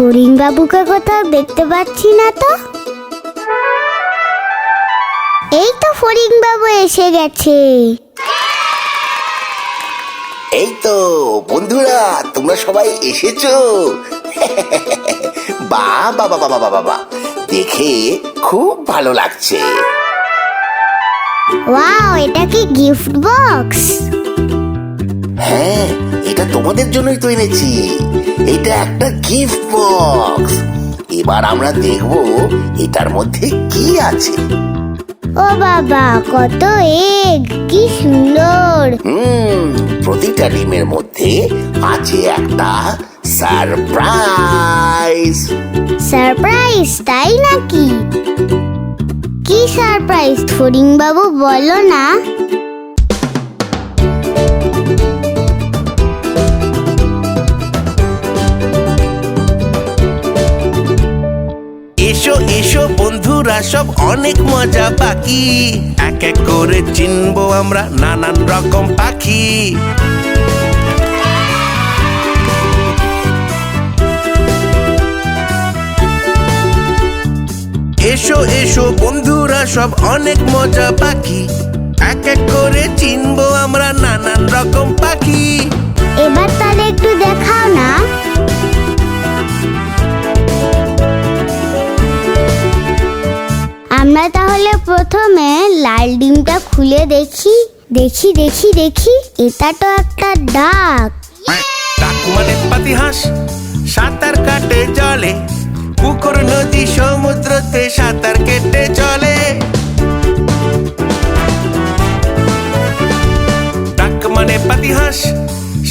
ফড়িং বাবুকে কোথাও দেখতে পাচ্ছি না তো। এই তো ফড়িং বাবু এসে গেছে। এই তো বন্ধুরা, তোমরা সবাই এসেছো। বাহ বাবা বাবা বাবা বাবা, দেখে খুব ভালো লাগছে। ওয়াও, এটা কি গিফট বক্স? হ্যাঁ, এটা তোমাদের জন্যই তো এনেছি। এটা একটা গিফট বক্স। এবার আমরা দেখব এটার মধ্যে কি আছে। ও বাবা, কত এগ, কি সুন্দর। প্রতিটা ডিমের মধ্যে আছে একটা সারপ্রাইজ। সারপ্রাইজ, তাই নাকি? কি সারপ্রাইজ ফড়িং বাবু, বলো না। এসো এসো বন্ধুরা, সব অনেক মজা বাকি। এক এক করে চিনবো আমরা নানান রকম পাখি। এসো এসো বন্ধুরা, সব অনেক মজা বাকি। এক এক করে চিনবো আমরা নানান রকম পাখি। এবার তাহলে একটু দেখাও না। আমরা তাহলে প্রথমে লাল ডিমটা খুলে দেখি। দেখি দেখি দেখি, এটা তো একটা ডাক। ডাক মানে পাতিহাঁস, সাঁতার কাটে জলে। পুকুর নদী সমুদ্রতে সাঁতার কেটে চলে। ডাক মানে পাতিহাঁস,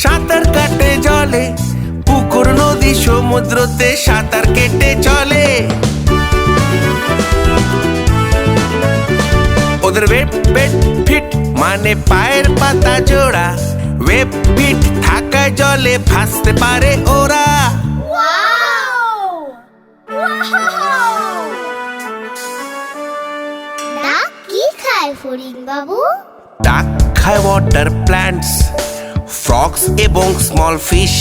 সাঁতার কাটে জলে। পুকুর নদী সমুদ্রতে সাঁতার কেটে চলে। ওদের ওয়েব বেড ফিট মানে পায়ের পাতা জোড়া। ওয়েব ফিট থাকায় জলে ভাসতে পারে ওরা। ডাক কি খায় ফড়িং বাবু? ডাক খায় ওয়াটার প্ল্যান্টস, ফ্রগস এবং স্মল ফিশ।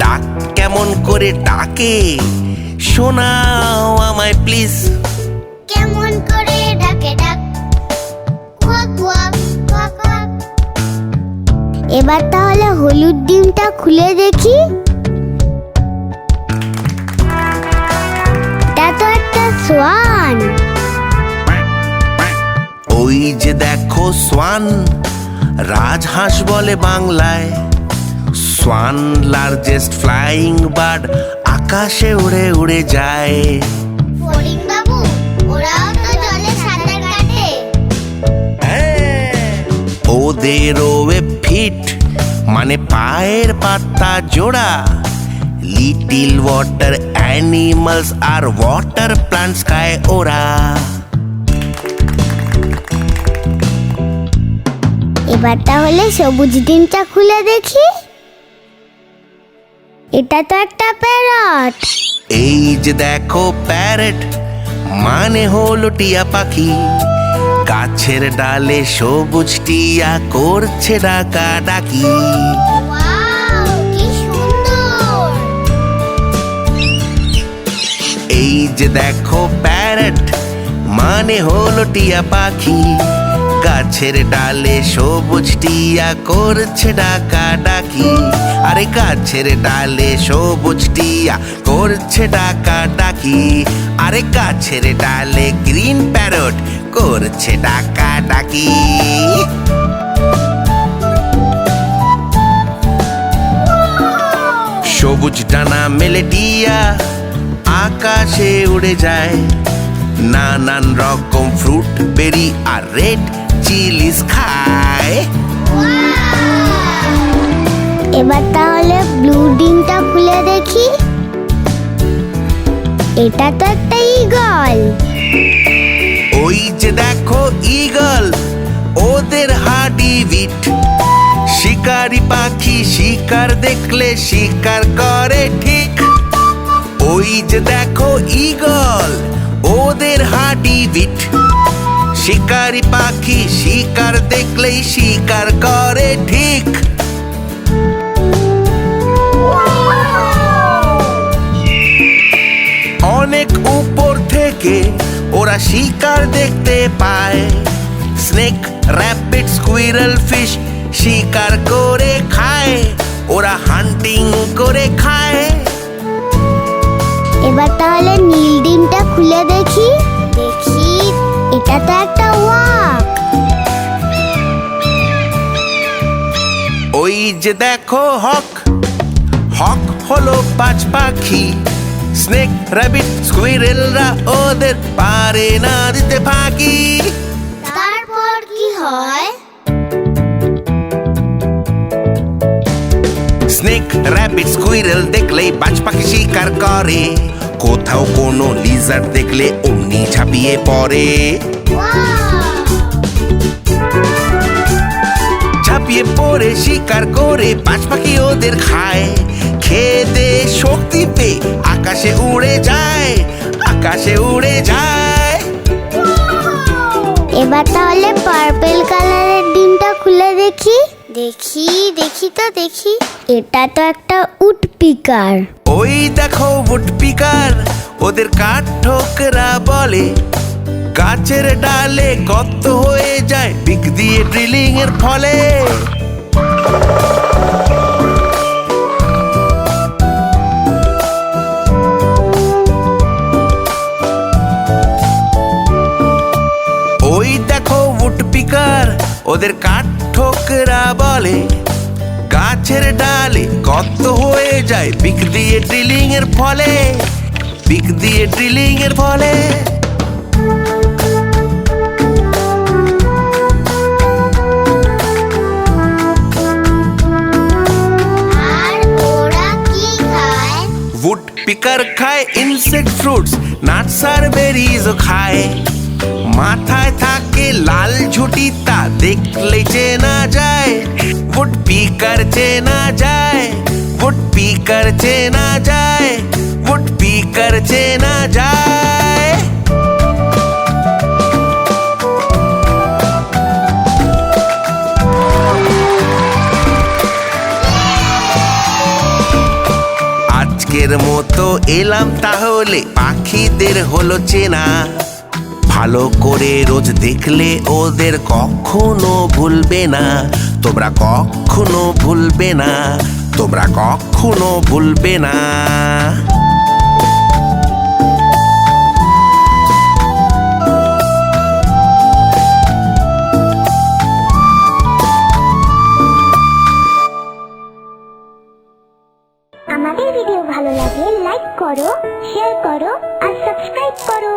ডাক কেমন করে ডাকে শোনাও আমায় প্লিজ। কেমন করে ডাকে ডাক? Quack quack quack quack. এবার তাহলে হলুদ ডিমটা খুলে দেখি। এটা তো একটা সোয়ান। ওই যে দেখো সোয়ান, রাজহাঁস বলে বাংলায়। সোয়ান লার্জেস্ট ফ্লাইং বার্ড, আকাশে উড়ে উড়ে যায়। ফড়িং বাবু, ওরাও তো জলে সাঁতার কাটে। ওদের ওয়েব ফিট মানে পায়ের পাতা জোড়া। লিটিল ওয়াটার অ্যানিমালস আর ওয়াটার প্লান্টস খায় ওরা। এবার তাহলে সবুজ ডিমটা খুলে দেখি। এটা তো একটা প্যারট। এই যে দেখো প্যারট মানে হলো টিয়া পাখি। গাছের ডালে সবুজ টিয়া করছে ডাকা ডাকি। ওয়াও, কি সুন্দর। এই যে দেখো প্যারট মানে হলো টিয়া পাখি। গাছের ডালে সবুজ টিয়া করছে ডাকা ডাকি। আরে গাছের ডালে সবুজ টিয়া করছে ডাকা ডাকি। আরে গাছের ডালে গ্রিন প্যারট করছে ডাকা ডাকি। সবুজ ডানা মেলে টিয়া আকাশে উড়ে যায়। নানান রকম ফ্রুট বেরি আর রেড চিলিস খায়। এবার তাহলে ব্লু ডিমটা খুলে দেখি। এটা তো একটা ঈগল। ওই যে দেখো ঈগল, ওদের হাডি বিট। শিকারি পাখি শিকার দেখলে শিকার করে ঠিক। ওই যে দেখো ঈগল, ওদের হাডি বিট। শিকারি পাখি শিকার দেখলেই শিকার করে ঠিক। থেকে ওরা শিকার দেখতে পায়। স্নেক, র্যাবিট, স্কুইরেল, ফিশ শিকার করে খায়, ওরা হান্টিং করে খায়। এবার তাহলে নীল ডিমটা খুলে দেখি। দেখি, এটা তো একটা ওয়াক। ওই যে দেখো হক, হক হলো বাজ পাখি। স্নেক, র্যাবিট, স্কুইরেলরা ওদের পারে না দিতে ফাঁকি। তারপর কি হয়? স্নেক, র্যাবিট, স্কুইরেল দেখলেই বাজ পাখি শিকার করে। কোথাও কোনো লিজার্ড দেখলে অমনি ঝাঁপিয়ে পড়ে। ঝাঁপিয়ে পড়ে শিকার করে বাজ পাখি ওদের খায়। খেয়ে দেয়ে শক্তি পেয়ে আকাশে উড়ে যায়, আকাশে উড়ে যায়। এবার তাহলে পার্পল কালারের ডিমটা খুলে দেখি। দেখি, দেখি তো দেখি, এটা তো একটা উড পিকার। ওই দেখো উড পিকার, ওদের কাঠ ঠোকরা বলে। গাছের ডালে গর্ত হয়ে যায় পিক দিয়ে ড্রিলিং এর ফলে। ওই দেখো উড পিকার, ওদের কাঠ ঠোকরা বলে। গাছের ডালে গর্ত হয়ে যায় পিক দিয়ে ড্রিলিং এর ফলে, পিক দিয়ে ড্রিলিং এর ফলে। আর ওরা কি খায়? উড পিকার খায় ইনসেক্ট, ফ্রুটস, নাটস আর বেরিজও খায়। মাথায় থাকে লাল ঝুঁটি, তা দেখলে চেনা যায়। উড পিকার চেনা যায়, উড পিকার চেনা যায়, উড পিকার চেনা যায়। আজকের মতো এলাম তাহলে, পাখিদের হলো চেনা। ভালো করে রোজ দেখলে ওদের কখনো ভুলবে না, তোমরা কখনো ভুলবে না, তোমরা কখনো ভুলবে না। আমাদের ভিডিও ভালো লাগলে লাইক করো, শেয়ার করো আর সাবস্ক্রাইব করো।